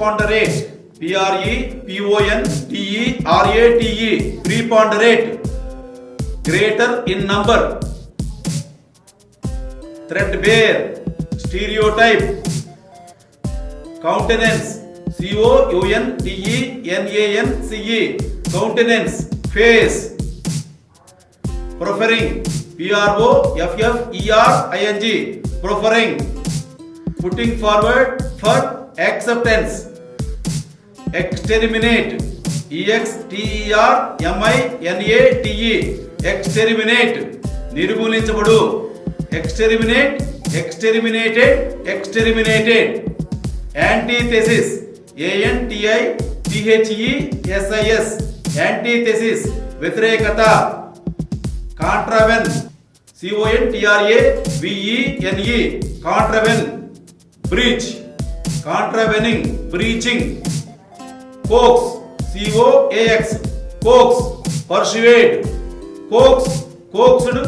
preponderate, preponderate, preponderate, greater in number. Threadbare, stereotype, countenance, countenance, countenance, face. Proffering, proffering, proffering, putting forward for acceptance. Exterminate, exterminate, exterminate, నిర్మూలించబడు. Exterminate, exterminated, exterminated. Antithesis, antithesis, antithesis, వ్యతిరేకత. Contravene, contravene, contravene, breach, contravening, breaching. Coax, coax, coax, persuade, coax, coaxed,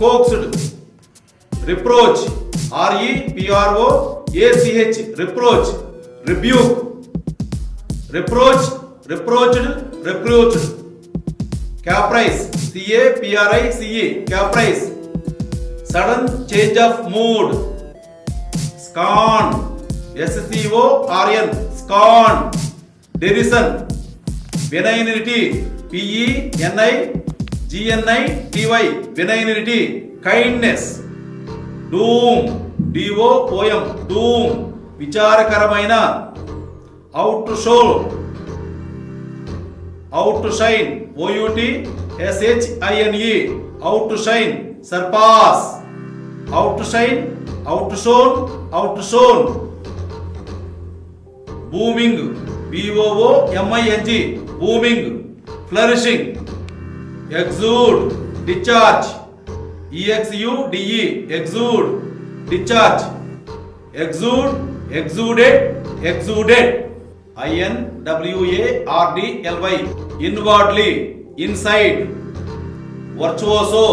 coaxed. Reproach, reproach, reproach, rebuke, reproach, reproached, reproached. Caprice, caprice, caprice, sudden change of mood. Scorn, scorn, scorn, derision. Benignity, benignity, benignity, kindness. Doom, doom, doom, విచారకరమైన. Out to show, out to shine, outshine, out to shine, surpass, out to shine, out to shown, out to shown. Booming, booming, booming, flourishing. Exude, discharge, exude, exude, discharge. Exude, exuded, exuded, inwardly, inwardly, inside. Virtuoso,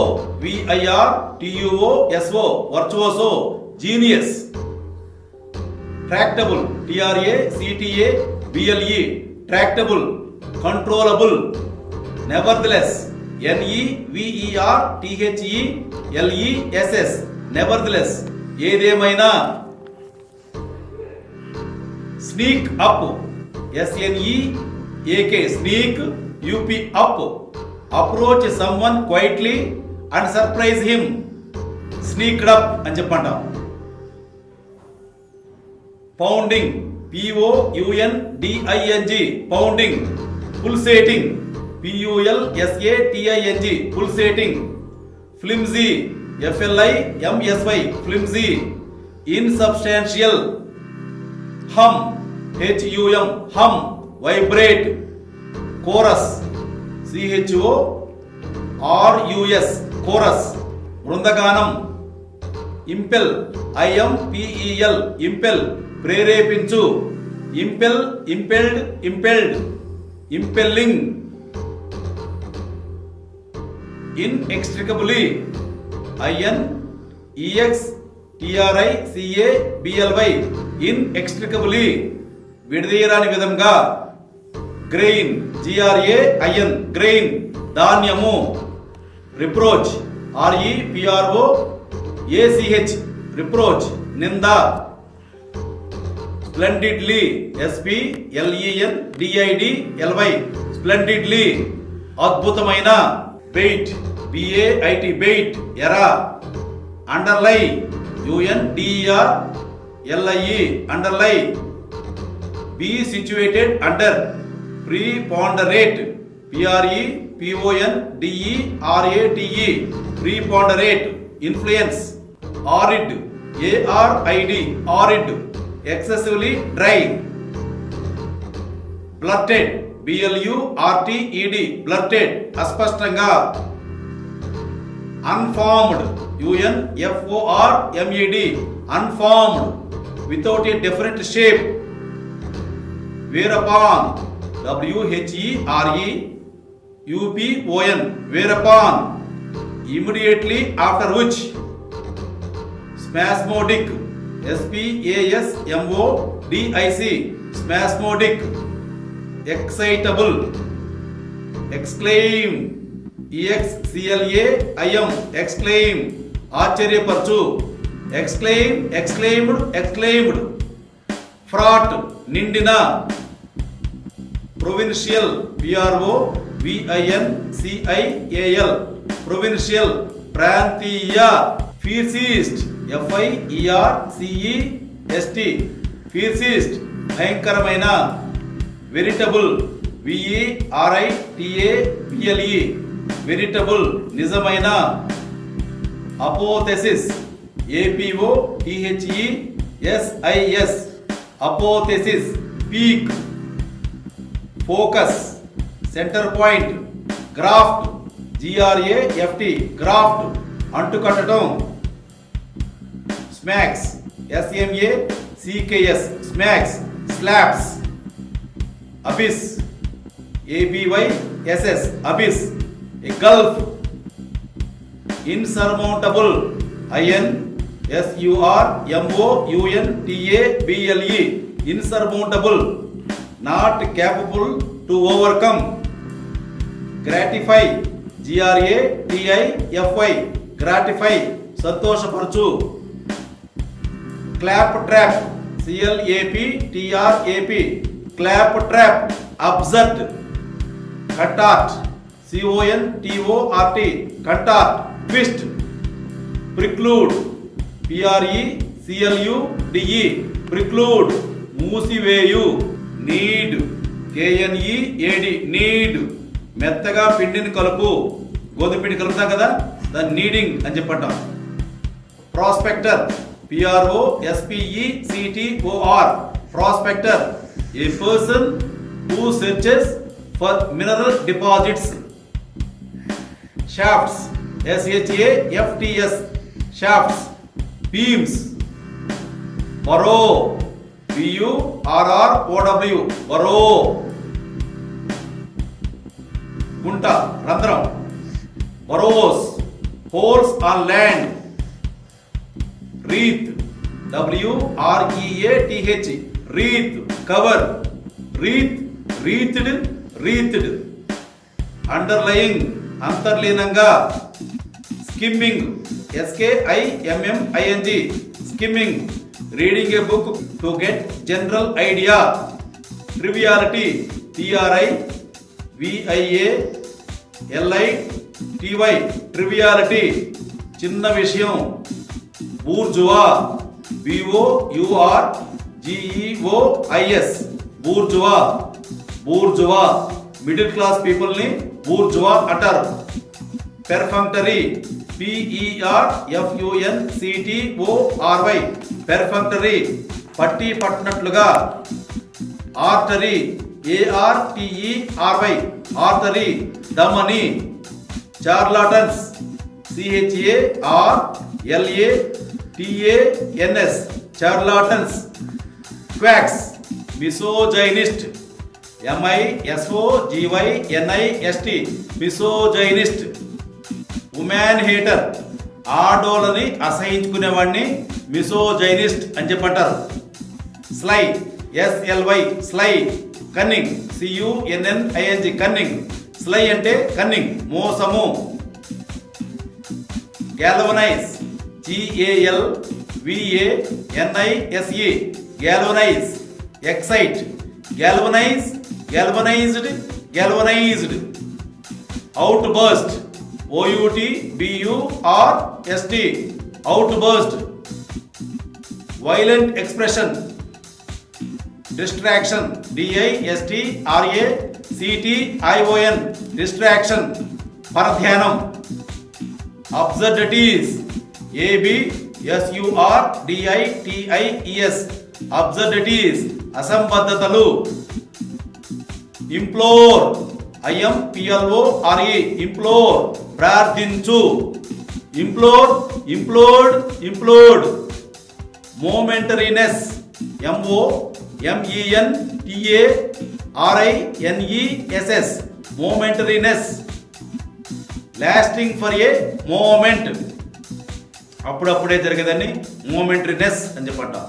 virtuoso, virtuoso, genius. Tractable, tractable, tractable, controllable. Nevertheless, nevertheless, nevertheless, ఏదేమైనా. Sneak up, sneak, sneak, up, approach someone quietly and surprise him. Sneaked up అని చెప్పంటాం. Pounding, pounding, pounding, pulsating, pulsating, pulsating. Flimsy, flimsy, flimsy, insubstantial. Hum, hum, vibrate. Chorus, chorus, chorus, బృందగానం. Impel, impel, ప్రేరేపించు. Impel, impelled, impelled, impelling. Inextricably, inextricably, inextricably, విడదీయరాని విధంగా. Grain, grain, grain, ధాన్యము. Reproach, reproach, reproach, నింద. Splendidly, splendidly, splendidly, అద్భుతమైన. Bait, bait, ఎర. Underlie, underlie, underlie, be situated under. Preponderate, preponderate, preponderate, influence. Arid, arid, excessively dry. Blurted, blurted, blurted, అస్పష్టంగా. Unformed, unformed, unformed, without a definite shape. Whereupon, whereupon, whereupon, immediately after which. Spasmodic, spasmodic, spasmodic, excitable, exclaim, EXCLAIM, exclaim, ఆశ్చర్యపరచు, exclaim, exclaimed, exclaimed, fraught, నిండిన, provincial, PROVINCIAL, provincial, ప్రాంతీయ, ఫీసిస్ట్, FIERCEST, ఫీసిస్ట్, భయంకరమైన, veritable, VERITABLE, veritable, నిజమైన, apotheosis, APOTHESIS, apotheosis, peak, focus, centre point, graft, GRAFT, graft, అంటుకట్టడం, smacks, SMACKS, smacks, slaps, abyss, ABYSS, abyss, a gulf, insurmountable, INSURMOUNTABLE, insurmountable, not capable to overcome, gratify, GRATIFY, gratify, సంతోషపరచు, claptrap, CLAPTRAP, claptrap, absurd, contort, CONTORT, contort, twist, preclude, PRECLUDE, preclude, మూసివేయు, knead, KNEAD, knead, మెత్తగా పిండిని కలుపు, గోధుమ పిండి కలుపుతాం కదా, దాన్ని నీడింగ్ అని చెప్పంటాం. Prospector, PROSPECTOR, prospector, a person who searches for mineral deposits. Shafts, SHAFTS, shafts, beams, burrow, BURROW, burrow, గుంట, రంధ్రం, burrows, holes on land, wreath, WREATH, wreath, cover, wreath, wreathed, wreathed, underlying, అంతర్లీనంగా, skimming, SKIMMING, skimming, reading a book to get general idea, triviality, TRIVIALITY, triviality, చిన్న విషయం, bourgeois, BOURGEOIS, bourgeois, bourgeois, middle class people ని bourgeois అంటారు. Perfunctory, PERFUNCTORY, perfunctory, పట్టి పట్టినట్లుగా, artery, ARTERY, artery, ధమని, charlatans, CHARLATANS, charlatans, quacks, misogynist, MISOGYNIST, misogynist, women hater, ఆడోళ్ళని అసహించుకునేవాడిని misogynist అని చెప్పంటారు. Sly, SLY, sly, cunning, CUNNING, cunning, sly అంటే cunning, మోసము. Galvanise, GALVANISE, galvanise, excite, galvanise, galvanised, galvanised, outburst, OUTBURST, outburst, violent expression, distraction, DISTRACTION, distraction, పరధ్యానం. Absurdities, ABSURDITIES, absurdities, అసంబద్ధతలు. Implore, IMPLORE, implore, ప్రార్థించు. Implore, implode, implode. Momentariness, MOMENTARINESS, momentariness. Lasting for a moment, అప్పుడప్పుడే జరిగేదాన్ని మోమెంటరీనెస్ అని చెప్పంటాం.